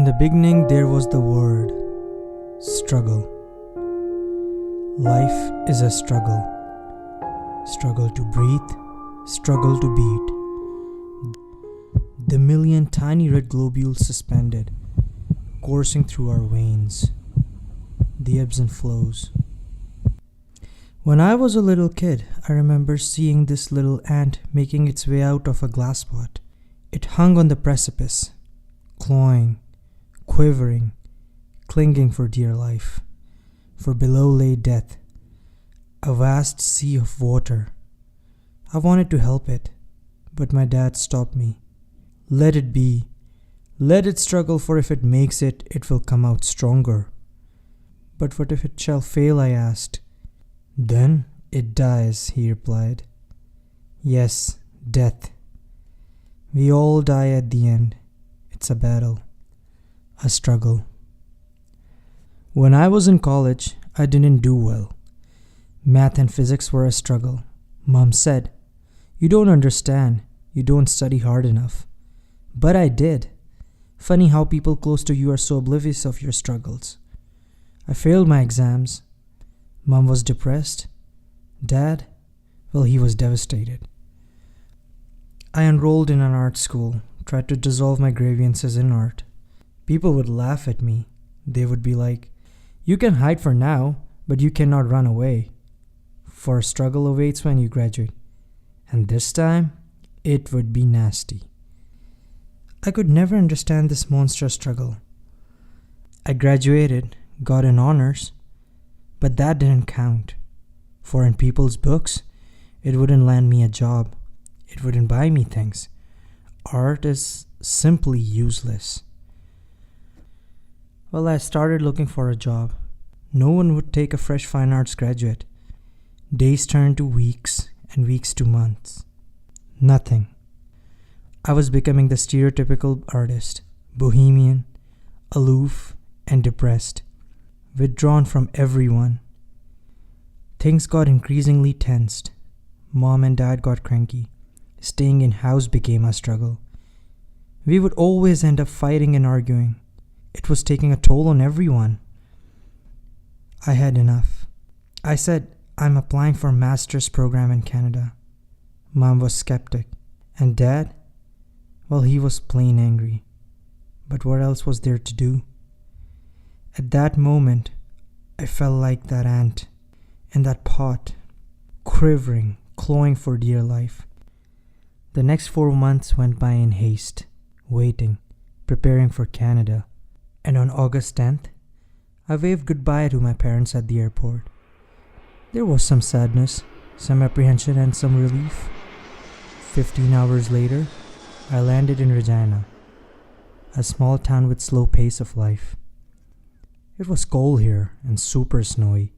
In the beginning, there was the word struggle. Life is a struggle. Struggle to breathe, struggle to beat. The million tiny red globules suspended, coursing through our veins. The ebbs and flows. When I was a little kid, I remember seeing this little ant making its way out of a glass pot. It hung on the precipice, clawing, quivering, clinging for dear life. For below lay death, a vast sea of water. I wanted to help it, but my dad stopped me. Let it be. Let it struggle, for if it makes it, it will come out stronger. But what if it shall fail, I asked. Then it dies, he replied. Yes, death. We all die at the end. It's a battle, a struggle. When I was in college, I didn't do well. Math and physics were a struggle. Mom said, "You don't understand. You don't study hard enough." But I did. Funny how people close to you are so oblivious of your struggles. I failed my exams. Mom was depressed. Dad, well, he was devastated. I enrolled in an art school, tried to dissolve my grievances in art. People would laugh at me. They would be like, "You can hide for now, but you cannot run away. For a struggle awaits when you graduate." And this time, it would be nasty. I could never understand this monstrous struggle. I graduated, got in honors, but that didn't count. For in people's books, it wouldn't land me a job. It wouldn't buy me things. Art is simply useless. Well, I started looking for a job. No one would take a fresh fine arts graduate. Days turned to weeks and weeks to months. Nothing. I was becoming the stereotypical artist, bohemian, aloof, and depressed, withdrawn from everyone. Things got increasingly tensed. Mom and Dad got cranky. Staying in house became a struggle. We would always end up fighting and arguing. It was taking a toll on everyone. I had enough. I said, "I'm applying for a master's program in Canada." Mom was skeptic. And Dad? Well, he was plain angry. But what else was there to do? At that moment, I felt like that ant in that pot, quivering, clawing for dear life. The next 4 months went by in haste, waiting, preparing for Canada. And on August 10th, I waved goodbye to my parents at the airport. There was some sadness, some apprehension, and some relief. 15 hours later, I landed in Regina, a small town with slow pace of life. It was cold here and super snowy.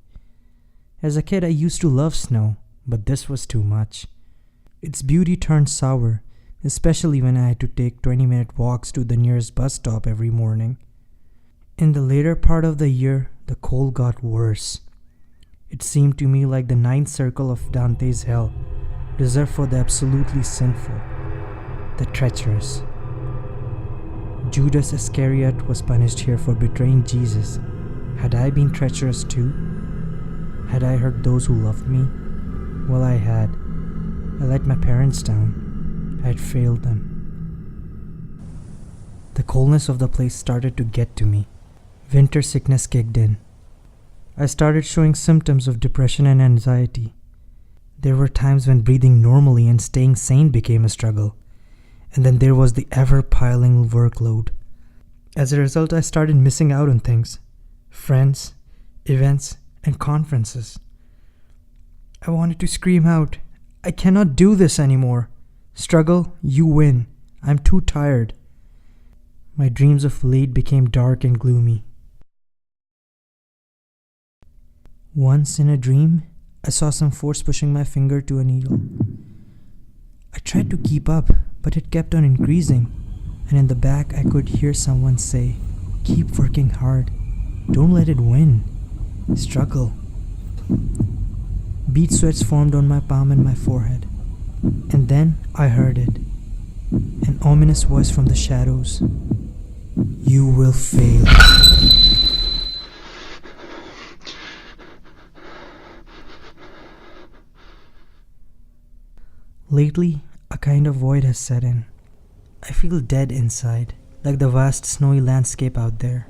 As a kid, I used to love snow, but this was too much. Its beauty turned sour, especially when I had to take 20-minute walks to the nearest bus stop every morning. In the later part of the year, the cold got worse. It seemed to me like the ninth circle of Dante's hell, reserved for the absolutely sinful, the treacherous. Judas Iscariot was punished here for betraying Jesus. Had I been treacherous too? Had I hurt those who loved me? Well, I had. I let my parents down. I had failed them. The coldness of the place started to get to me. Winter sickness kicked in. I started showing symptoms of depression and anxiety. There were times when breathing normally and staying sane became a struggle. And then there was the ever-piling workload. As a result, I started missing out on things. Friends, events, and conferences. I wanted to scream out, "I cannot do this anymore. Struggle, you win. I'm too tired." My dreams of late became dark and gloomy. Once in a dream, I saw some force pushing my finger to a needle. I tried to keep up, but it kept on increasing, and in the back I could hear someone say, "Keep working hard. Don't let it win. Struggle." Bead sweats formed on my palm and my forehead. And then I heard it, an ominous voice from the shadows. You will fail. Lately, a kind of void has set in. I feel dead inside, like the vast snowy landscape out there.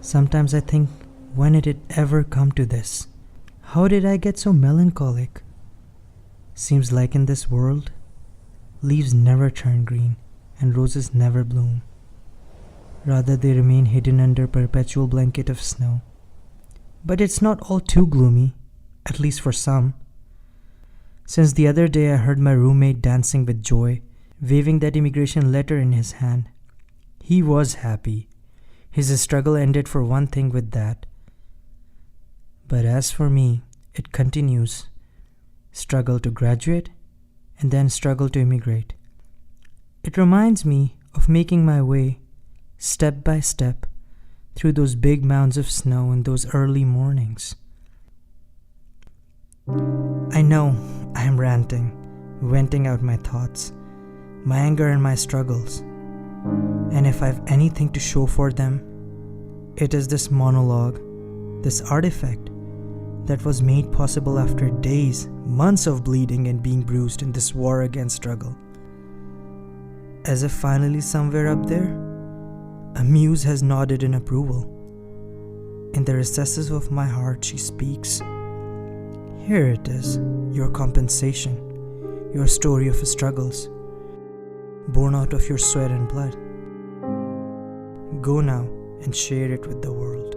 Sometimes I think, when did it ever come to this? How did I get so melancholic? Seems like in this world, leaves never turn green and roses never bloom. Rather, they remain hidden under a perpetual blanket of snow. But it's not all too gloomy, at least for some. Since the other day I heard my roommate dancing with joy, waving that immigration letter in his hand. He was happy. His struggle ended for one thing with that. But as for me, it continues. Struggle to graduate, and then struggle to immigrate. It reminds me of making my way, step by step, through those big mounds of snow in those early mornings. I know I am ranting, venting out my thoughts, my anger and my struggles. And if I have anything to show for them, it is this monologue, this artifact that was made possible after days, months of bleeding and being bruised in this war against struggle. As if finally somewhere up there, a muse has nodded in approval. In the recesses of my heart she speaks. Here it is, your compensation, your story of struggles, born out of your sweat and blood. Go now and share it with the world.